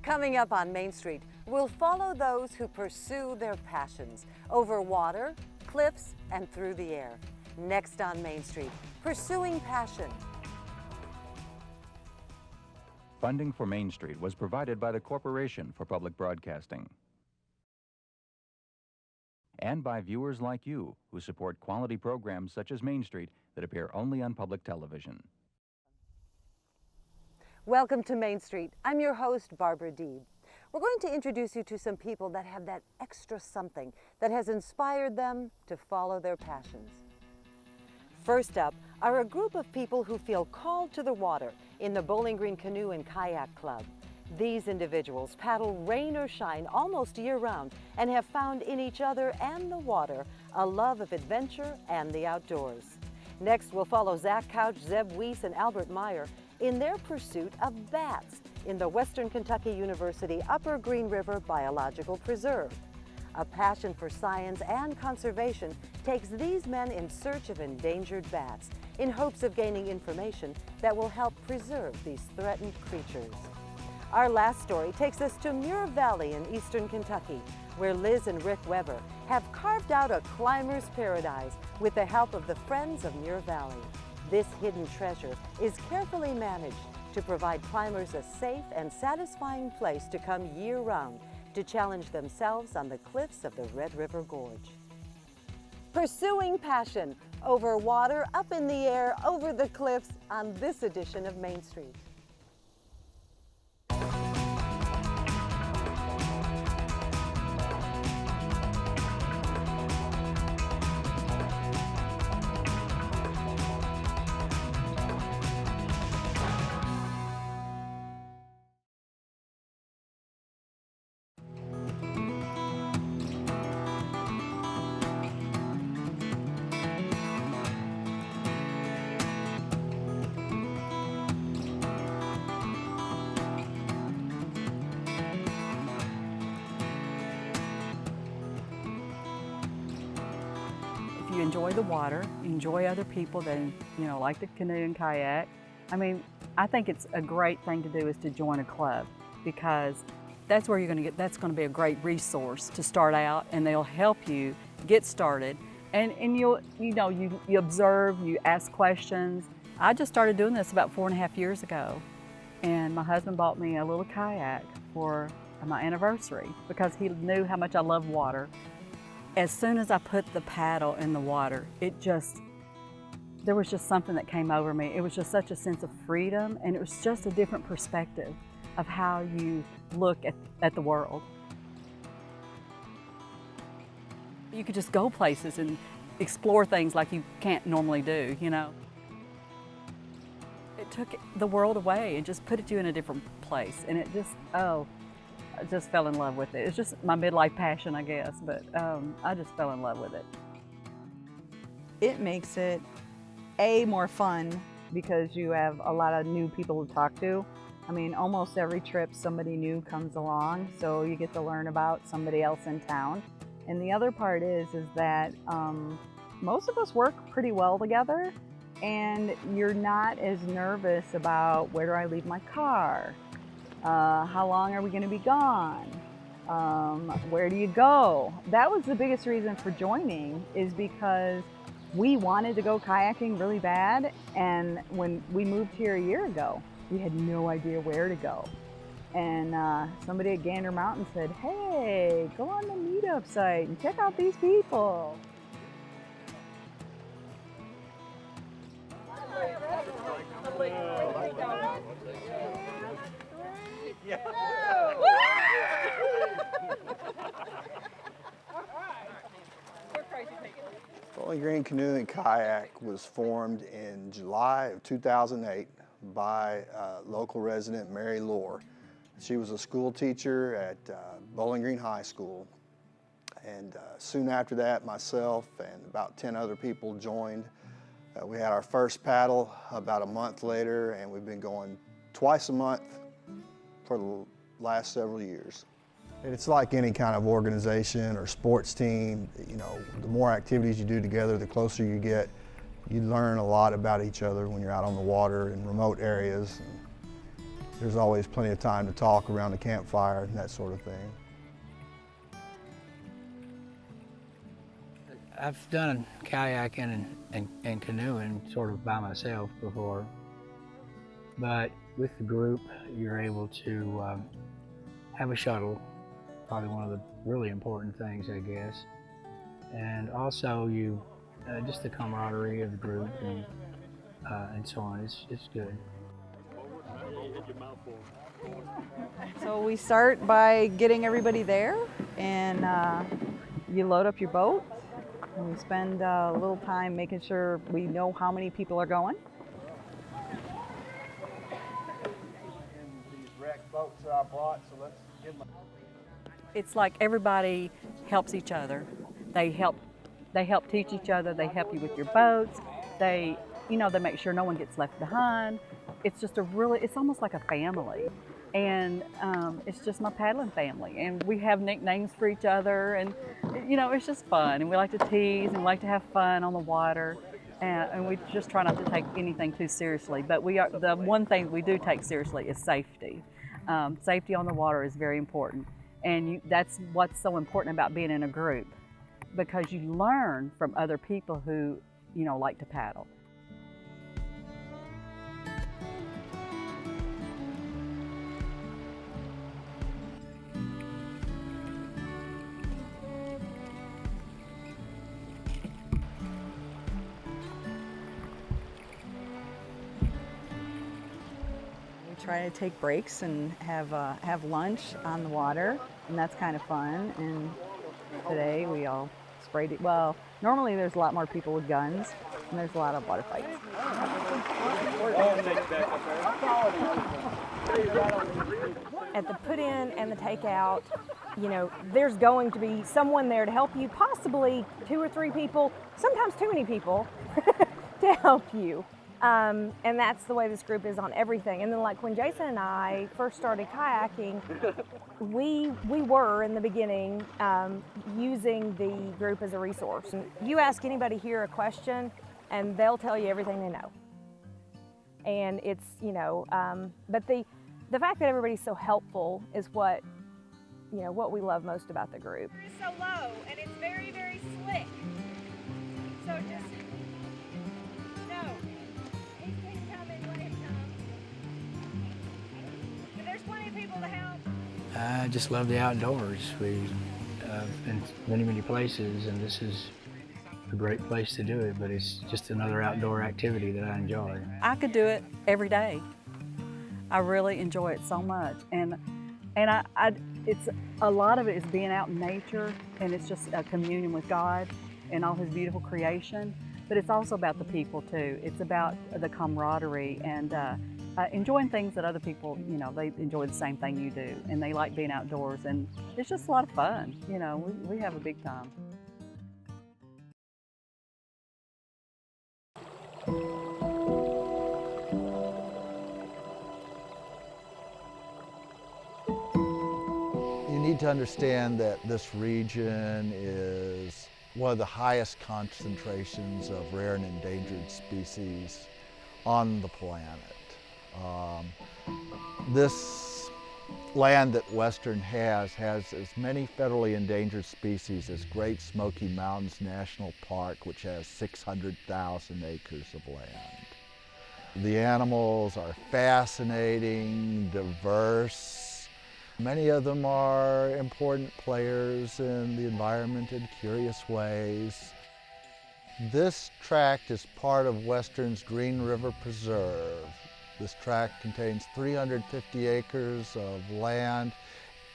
Coming up on Main Street, we'll follow those who pursue their passions over water, cliffs, and through the air. Next on Main Street, pursuing passion. Funding for Main Street was provided by the Corporation for Public Broadcasting and by viewers like you who support quality programs such as Main Street that appear only on public television. Welcome to Main Street. I'm your host, Barbara Deeb. We're going to introduce you to some people that have that extra something that has inspired them to follow their passions. First up are a group of people who feel called to the water in the Bowling Green Canoe and Kayak Club. These individuals paddle rain or shine almost year-round and have found in each other and the water a love of adventure and the outdoors. Next, we'll follow Zack Couch, Weese, and Meier in their pursuit of bats in the Western Kentucky University Upper Green River Biological Preserve. A passion for science and conservation takes these men in search of endangered bats in hopes of gaining information that will help preserve these threatened creatures. Our last story takes us to Muir Valley in eastern Kentucky, where Liz and Rick Weber have carved out a climber's paradise with the help of the Friends of Muir Valley. This hidden treasure is carefully managed to provide climbers a safe and satisfying place to come year-round to challenge themselves on the cliffs of the Red River Gorge. Pursuing passion over water, up in the air, over the cliffs on this edition of Main Street. If you enjoy the water, you enjoy other people that, like the canoe and kayak. I mean, I think it's a great thing to do is to join a club, because that's where that's going to be a great resource to start out, and they'll help you get started. And you observe, you ask questions. I just started doing this about 4.5 years ago, and my husband bought me a little kayak for my anniversary because he knew how much I love water. As soon as I put the paddle in the water, there was just something that came over me. It was just such a sense of freedom, and it was just a different perspective of how you look at the world. You could just go places and explore things like you can't normally do, It took the world away and just put you in a different place, and I just fell in love with it. It's just my midlife passion, I guess, but I just fell in love with it. It makes it, more fun because you have a lot of new people to talk to. I mean, almost every trip somebody new comes along, so you get to learn about somebody else in town. And the other part is that most of us work pretty well together, and you're not as nervous about where do I leave my car? How long are we going to be gone? Where do you go? That was the biggest reason for joining, is because we wanted to go kayaking really bad, and when we moved here a year ago, we had no idea where to go. And somebody at Gander Mountain said, hey, go on the meetup site and check out these people. Bowling Green Canoe and Kayak was formed in July of 2008 by local resident Mary Lohr. She was a school teacher at Bowling Green High School, and soon after that, myself and about 10 other people joined. We had our first paddle about a month later, and we've been going twice a month for the last several years. And it's like any kind of organization or sports team. The more activities you do together, the closer you get. You learn a lot about each other when you're out on the water in remote areas. There's always plenty of time to talk around the campfire and that sort of thing. I've done kayaking and canoeing sort of by myself before, but with the group, you're able to have a shuttle, probably one of the really important things, I guess. And also just the camaraderie of the group and so on, it's good. So we start by getting everybody there, and you load up your boat, and we spend a little time making sure we know how many people are going. These wrecked boats that I brought, so let's give them It's like everybody helps each other. They help teach each other. They help you with your boats. They make sure no one gets left behind. It's just it's almost like a family. And it's just my paddling family. And we have nicknames for each other. And, it's just fun. And we like to tease and we like to have fun on the water. And we just try not to take anything too seriously. But the one thing we do take seriously is safety. Safety on the water is very important. And that's what's so important about being in a group, because you learn from other people who, like to paddle. We try to take breaks and have lunch on the water, and that's kind of fun. And today we all sprayed it. Well, normally there's a lot more people with guns, and there's a lot of water fights. At the put in and the takeout, there's going to be someone there to help you, possibly 2 or 3 people, sometimes too many people to help you. And that's the way this group is on everything. And then like when Jason and I first started kayaking, we were in the beginning using the group as a resource. And you ask anybody here a question and they'll tell you everything they know. And it's, but the fact that everybody's so helpful is what we love most about the group. It's so low and it's very, very slick. So just, no. He can come and let him come. But there's plenty of people to help. I just love the outdoors. We've been many, many places, and this is a great place to do it, but it's just another outdoor activity that I enjoy. I could do it every day. I really enjoy it so much, and it's a lot of it is being out in nature, and it's just a communion with God and all His beautiful creation. But it's also about the people too. It's about the camaraderie and enjoying things that other people, they enjoy the same thing you do, and they like being outdoors, and it's just a lot of fun. We have a big time. You need to understand that this region is one of the highest concentrations of rare and endangered species on the planet. This land that Western has as many federally endangered species as Great Smoky Mountains National Park, which has 600,000 acres of land. The animals are fascinating, diverse. Many of them are important players in the environment in curious ways. This tract is part of Western's Green River Preserve. This tract contains 350 acres of land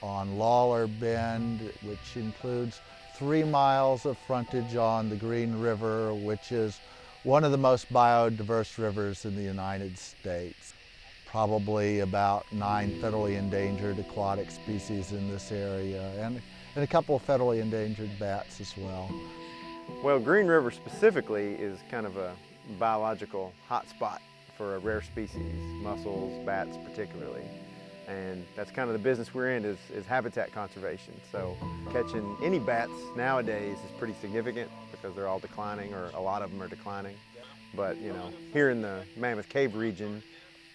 on Lawler Bend, which includes 3 miles of frontage on the Green River, which is one of the most biodiverse rivers in the United States. Probably about 9 federally endangered aquatic species in this area, and a couple of federally endangered bats as well. Well, Green River specifically is kind of a biological hotspot for a rare species, mussels, bats particularly. And that's kind of the business we're in, is habitat conservation. So catching any bats nowadays is pretty significant because they're all declining, or a lot of them are declining. But here in the Mammoth Cave region,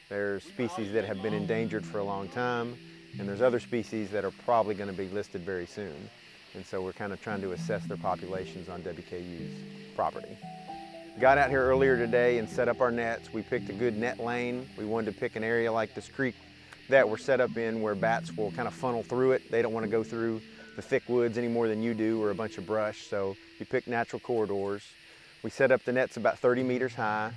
There's species that have been endangered for a long time, and there's other species that are probably going to be listed very soon. And so we're kind of trying to assess their populations on WKU's property. Got out here earlier today and set up our nets. We picked a good net lane. We wanted to pick an area like this creek that we're set up in where bats will kind of funnel through it. They don't want to go through the thick woods any more than you do or a bunch of brush, so we picked natural corridors. We set up the nets about 30 meters high,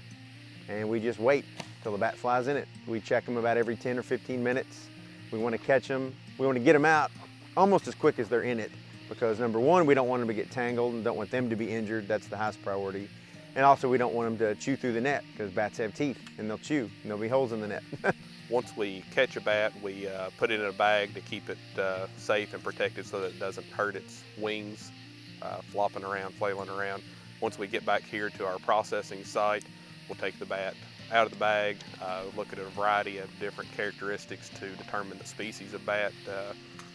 and we just wait till the bat flies in it. We check them about every 10 or 15 minutes. We want to catch them. We want to get them out almost as quick as they're in it, because number one, we don't want them to get tangled and don't want them to be injured. That's the highest priority. And also we don't want them to chew through the net, because bats have teeth and they'll chew and there'll be holes in the net. Once we catch a bat, we put it in a bag to keep it safe and protected so that it doesn't hurt its wings, flopping around, flailing around. Once we get back here to our processing site, we'll take the bat out of the bag, look at a variety of different characteristics to determine the species of bat.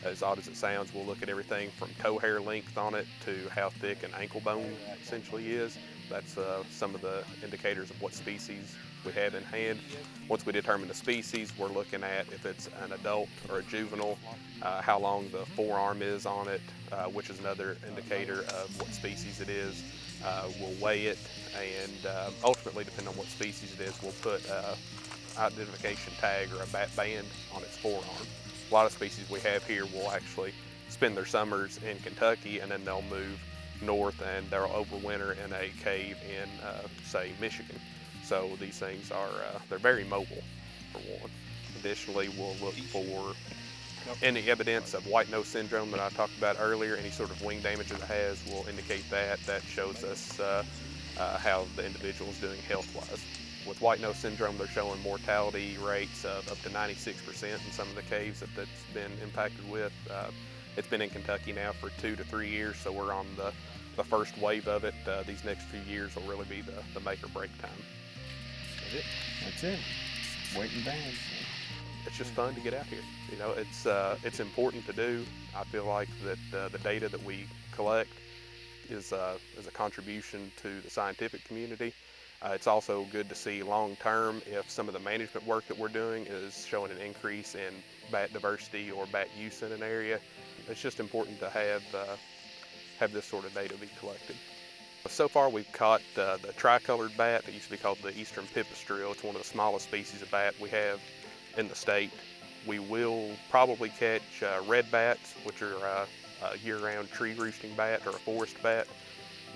As odd as it sounds, we'll look at everything from toe hair length on it to how thick an ankle bone essentially is. That's some of the indicators of what species we have in hand. Once we determine the species, we're looking at if it's an adult or a juvenile, how long the forearm is on it, which is another indicator of what species it is. We'll weigh it, and ultimately, depending on what species it is, we'll put an identification tag or a bat band on its forearm. A lot of species we have here will actually spend their summers in Kentucky, and then they'll move north and they'll overwinter in a cave in, say, Michigan. So these things are, they're very mobile, for one. Additionally, we'll look for any evidence of white nose syndrome that I talked about earlier. Any sort of wing damage that it has will indicate that. That shows us how the individual is doing health-wise. With white nose syndrome, they're showing mortality rates of up to 96% in some of the caves that's been impacted with. It's been in Kentucky now for 2 to 3 years, so we're on the first wave of it. These next few years will really be the make or break time. That's it. That's it. Waiting band. It's just fun to get out here. You know, it's important to do. I feel like that the data that we collect is a contribution to the scientific community. It's also good to see long term if some of the management work that we're doing is showing an increase in bat diversity or bat use in an area. It's just important to have this sort of data be collected. So far we've caught the tricolored bat that used to be called the eastern pipistrelle. It's one of the smallest species of bat we have in the state. We will probably catch red bats, which are a year-round tree roosting bat or a forest bat.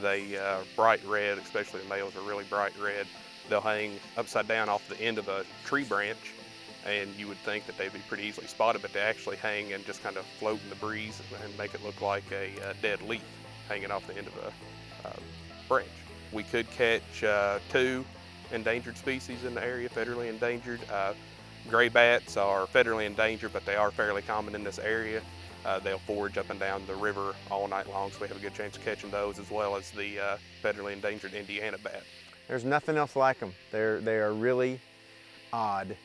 They bright red, especially the males are really bright red. They'll hang upside down off the end of a tree branch, and you would think that they'd be pretty easily spotted, but they actually hang and just kind of float in the breeze and make it look like a dead leaf hanging off the end of a branch. We could catch 2 endangered species in the area, federally endangered. Gray bats are federally endangered, but they are fairly common in this area. They'll forage up and down the river all night long, so we have a good chance of catching those, as well as the federally endangered Indiana bat. There's nothing else like them. They are really odd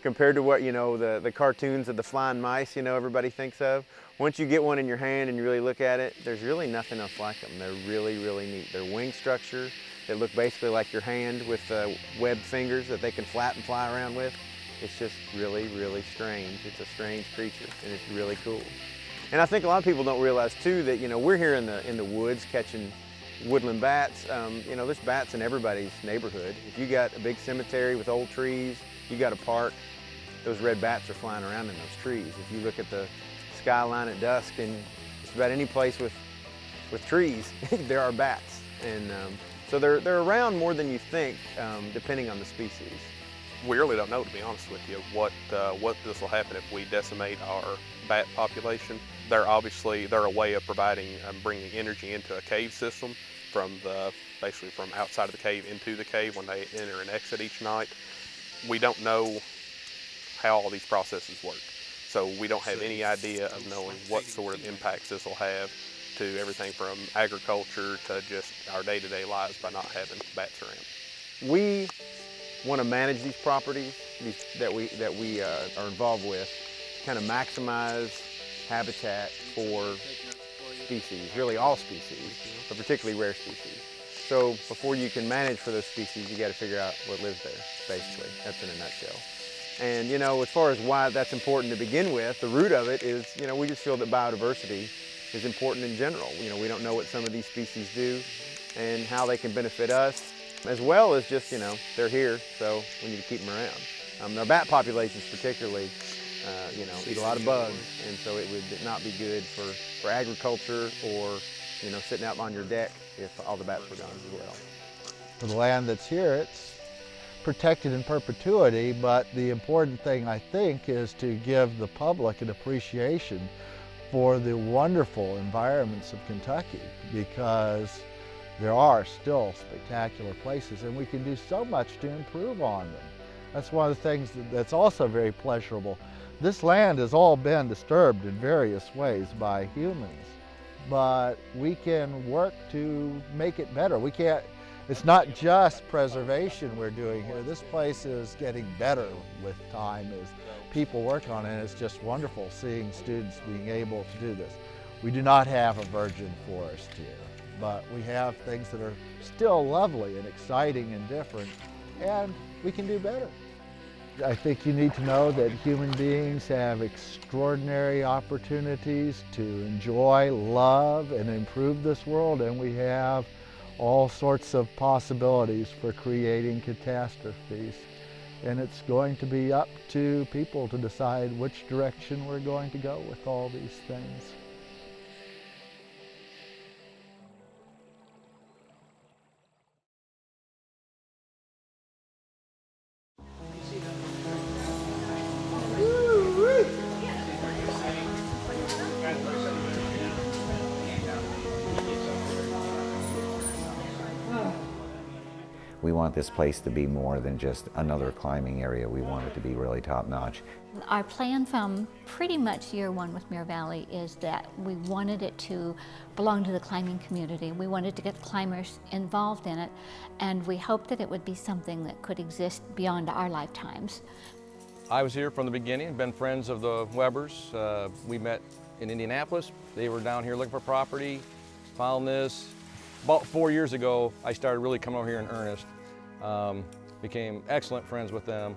compared to what, you know, the cartoons of the flying mice, you know, everybody thinks of. Once you get one in your hand and you really look at it, there's really nothing else like them. They're really, really neat. Their wing structure, they look basically like your hand with webbed fingers that they can flap and fly around with. It's just really, really strange. It's a strange creature, and it's really cool. And I think a lot of people don't realize too that, you know, we're here in the woods catching woodland bats. You know, there's bats in everybody's neighborhood. If you got a big cemetery with old trees, you got a park, those red bats are flying around in those trees. If you look at the skyline at dusk and just about any place with trees, there are bats. And so they're around more than you think, depending on the species. We really don't know, to be honest with you, what this will happen if we decimate our bat population. They're a way of providing, bringing energy into a cave system basically from outside of the cave into the cave when they enter and exit each night. We don't know how all these processes work, so we don't have any idea of knowing what sort of impacts this will have to everything from agriculture to just our day-to-day lives by not having bats around. We want to manage these properties that we are involved with, kind of maximize habitat for species, really all species, but particularly rare species. So before you can manage for those species, you got to figure out what lives there, basically. That's in a nutshell. And you know, as far as why that's important to begin with, the root of it is, you know, we just feel that biodiversity is important in general. You know, we don't know what some of these species do and how they can benefit us, as well as just, you know, they're here, so we need to keep them around. Our bat populations particularly, you know, eat a lot of bugs, and so it would not be good for agriculture or, you know, sitting out on your deck if all the bats were gone as well. For the land that's here, it's protected in perpetuity, but the important thing, I think, is to give the public an appreciation for the wonderful environments of Kentucky, because there are still spectacular places and we can do so much to improve on them. That's one of the things that's also very pleasurable. This land has all been disturbed in various ways by humans, but we can work to make it better. It's not just preservation we're doing here. This place is getting better with time as people work on it. It's just wonderful seeing students being able to do this. We do not have a virgin forest here, but we have things that are still lovely and exciting and different, and we can do better. I think you need to know that human beings have extraordinary opportunities to enjoy, love, and improve this world, and we have all sorts of possibilities for creating catastrophes. And it's going to be up to people to decide which direction we're going to go with all these things. We want this place to be more than just another climbing area. We want it to be really top-notch. Our plan from pretty much year one with Muir Valley is that we wanted it to belong to the climbing community. We wanted to get climbers involved in it, and we hoped that it would be something that could exist beyond our lifetimes. I was here from the beginning, been friends of the Webbers. We met in Indianapolis. They were down here looking for property, found this. About 4 years ago, I started really coming over here in earnest. Became excellent friends with them.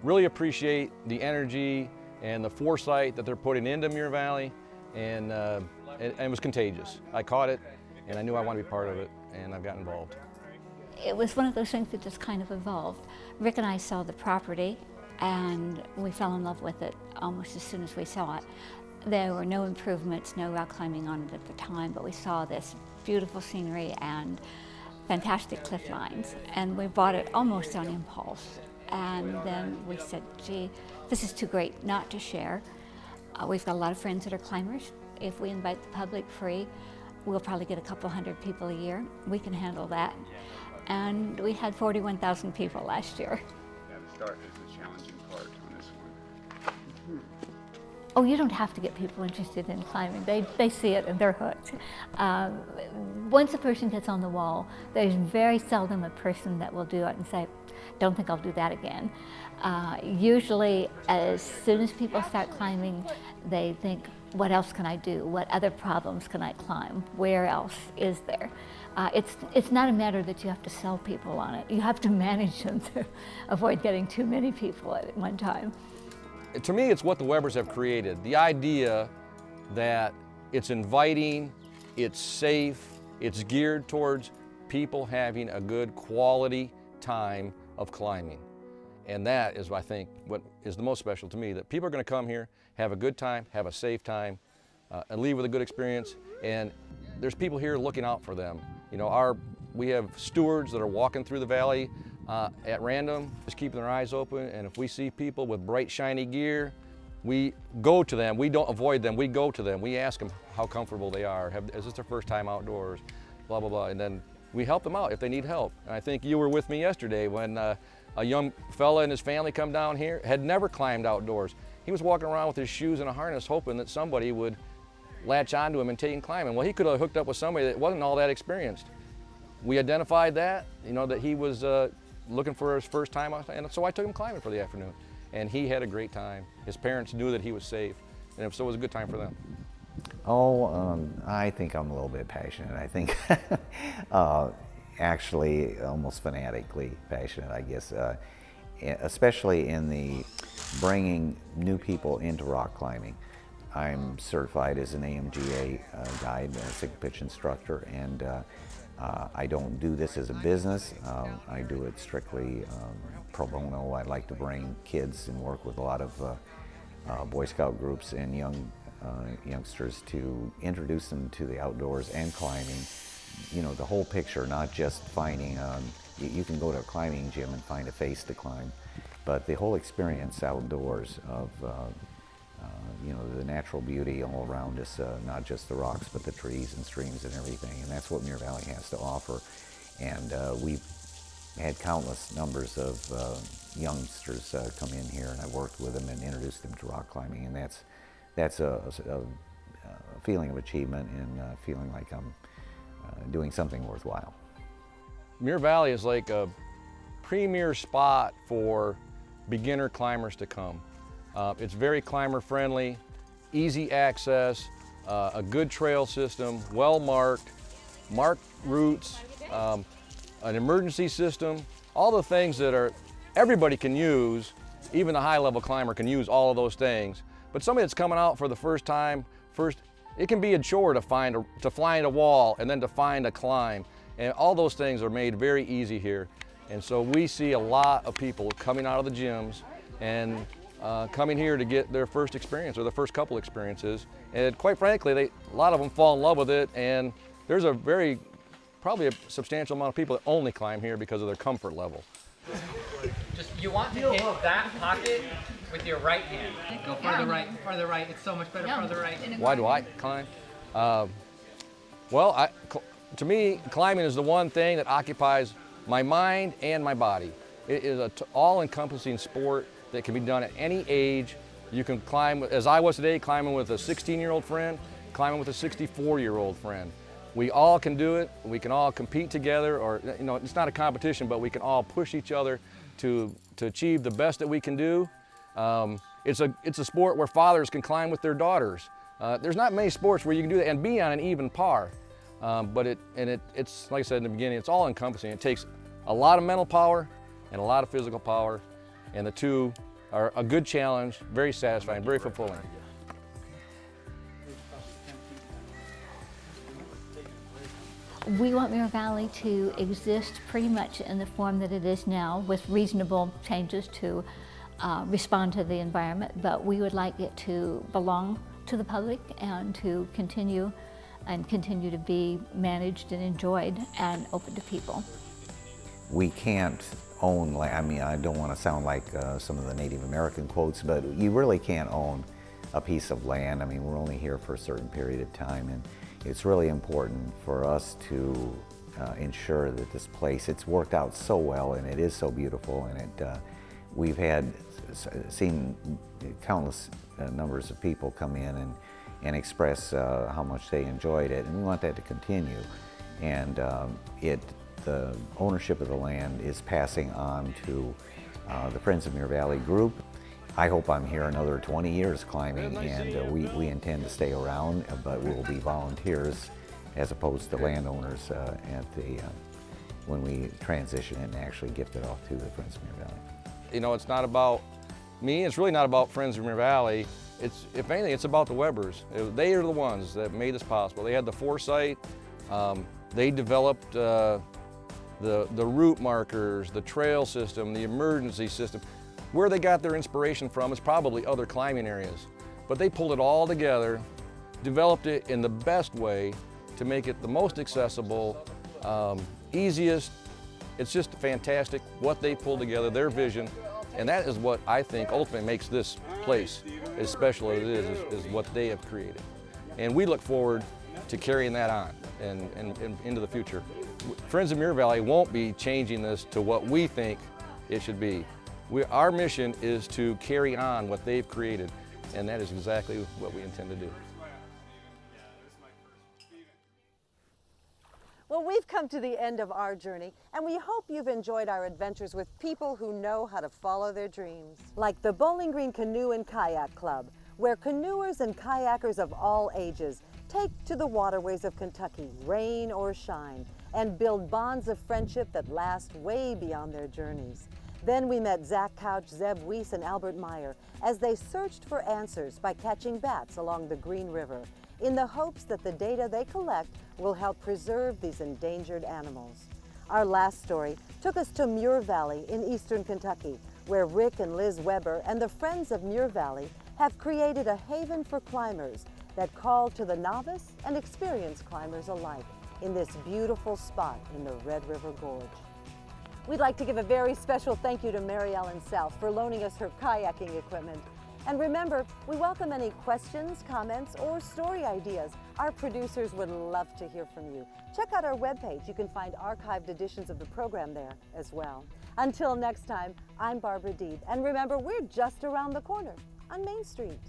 Really appreciate the energy and the foresight that they're putting into Muir Valley, and it was contagious. I caught it, and I knew I wanted to be part of it, and I've gotten involved. It was one of those things that just kind of evolved. Rick and I saw the property, and we fell in love with it almost as soon as we saw it. There were no improvements, no rock climbing on it at the time, but we saw this beautiful scenery and fantastic cliff lines, and we bought it almost on impulse. And then we said, gee, this is too great not to share. We've got a lot of friends that are climbers. If we invite the public free, we'll probably get a couple hundred people a year. We can handle that. And we had 41,000 people last year. Yeah, the start is the challenging part on this one. Oh, you don't have to get people interested in climbing. They see it and they're hooked. Once a person gets on the wall, there's very seldom a person that will do it and say, don't think I'll do that again. Usually, as soon as people start climbing, they think, what else can I do? What other problems can I climb? Where else is there? It's not a matter that you have to sell people on it. You have to manage them to avoid getting too many people at one time. To me, it's what the Webbers have created. The idea that it's inviting, it's safe, it's geared towards people having a good quality time of climbing. And that is, I think, what is the most special to me, that people are going to come here, have a good time, have a safe time, and leave with a good experience. And there's people here looking out for them. You know, we have stewards that are walking through the valley at random, just keeping their eyes open, and if we see people with bright, shiny gear, we go to them. We don't avoid them, we go to them. We ask them how comfortable they are. Is this their first time outdoors? Blah, blah, blah. And then we help them out if they need help. And I think you were with me yesterday when a young fella and his family come down here, had never climbed outdoors. He was walking around with his shoes and a harness hoping that somebody would latch onto him and take him climbing. Well, he could have hooked up with somebody that wasn't all that experienced. We identified that, you know, that he was looking for his first time, and so I took him climbing for the afternoon. And he had a great time. His parents knew that he was safe, and so it was a good time for them. Oh, I think I'm a little bit passionate. I think actually almost fanatically passionate, I guess, especially in the bringing new people into rock climbing. I'm certified as an AMGA guide, a single pitch instructor, and I don't do this as a business. I do it strictly pro bono. I like to bring kids and work with a lot of Boy Scout groups and youngsters to introduce them to the outdoors and climbing. You know, the whole picture, not just finding, you can go to a climbing gym and find a face to climb, but the whole experience outdoors of you know, the natural beauty all around us, not just the rocks, but the trees and streams and everything, and that's what Muir Valley has to offer. And we've had countless numbers of youngsters come in here, and I worked with them and introduced them to rock climbing, and that's a feeling of achievement and feeling like I'm doing something worthwhile. Muir Valley is like a premier spot for beginner climbers to come. It's very climber friendly, easy access, a good trail system, well marked routes, an emergency system, all the things that everybody can use. Even the high level climber can use all of those things. But somebody that's coming out for the first time, it can be a chore to find a wall and then to find a climb. And all those things are made very easy here. And so we see a lot of people coming out of the gyms and coming here to get their first experience or the first couple experiences. And quite frankly, a lot of them fall in love with it, and there's probably a substantial amount of people that only climb here because of their comfort level. Just, you want to hit that pocket with your right hand. Go farther right. It's so much better farther right. Why do I climb? Well, to me, climbing is the one thing that occupies my mind and my body. It is an all-encompassing sport that can be done at any age. You can climb, as I was today, climbing with a 16-year-old friend, climbing with a 64-year-old friend. We all can do it. We can all compete together, or you know, it's not a competition, but we can all push each other to achieve the best that we can do. It's a sport where fathers can climb with their daughters. There's not many sports where you can do that and be on an even par. But it's like I said in the beginning, it's all encompassing. It takes a lot of mental power and a lot of physical power, and the two are a good challenge, very satisfying, very fulfilling. We want Muir Valley to exist pretty much in the form that it is now, with reasonable changes to respond to the environment, but we would like it to belong to the public and to continue to be managed and enjoyed and open to people. We can't own land. I mean, I don't want to sound like some of the Native American quotes, but you really can't own a piece of land. I mean, we're only here for a certain period of time, and it's really important for us to ensure that this place, it's worked out so well, and it is so beautiful, and we've seen countless numbers of people come in and express how much they enjoyed it, and we want that to continue. And the ownership of the land is passing on to the Friends of Muir Valley group. I hope I'm here another 20 years climbing, and we intend to stay around, but we'll be volunteers as opposed to landowners when we transition and actually gift it off to the Friends of Muir Valley. You know, it's not about me, it's really not about Friends of Muir Valley. If anything, it's about the Webbers. They are the ones that made this possible. They had the foresight, they developed the route markers, the trail system, the emergency system. Where they got their inspiration from is probably other climbing areas. But they pulled it all together, developed it in the best way to make it the most accessible, easiest. It's just fantastic what they pulled together, their vision, and that is what I think ultimately makes this place as special as it is what they have created. And we look forward to carrying that on and into the future. Friends of Muir Valley won't be changing this to what we think it should be. Our mission is to carry on what they've created, and that is exactly what we intend to do. Well, we've come to the end of our journey, and we hope you've enjoyed our adventures with people who know how to follow their dreams. Like the Bowling Green Canoe and Kayak Club, where canoers and kayakers of all ages take to the waterways of Kentucky, rain or shine, and build bonds of friendship that last way beyond their journeys. Then we met Zack Couch, Zeb Weese, and Albert Meier as they searched for answers by catching bats along the Green River in the hopes that the data they collect will help preserve these endangered animals. Our last story took us to Muir Valley in eastern Kentucky, where Rick and Liz Weber and the Friends of Muir Valley have created a haven for climbers that call to the novice and experienced climbers alike in this beautiful spot in the Red River Gorge. We'd like to give a very special thank you to Mary Ellen South for loaning us her kayaking equipment. And remember, we welcome any questions, comments, or story ideas. Our producers would love to hear from you. Check out our webpage. You can find archived editions of the program there as well. Until next time, I'm Barbara Deeb. And remember, we're just around the corner on Main Street.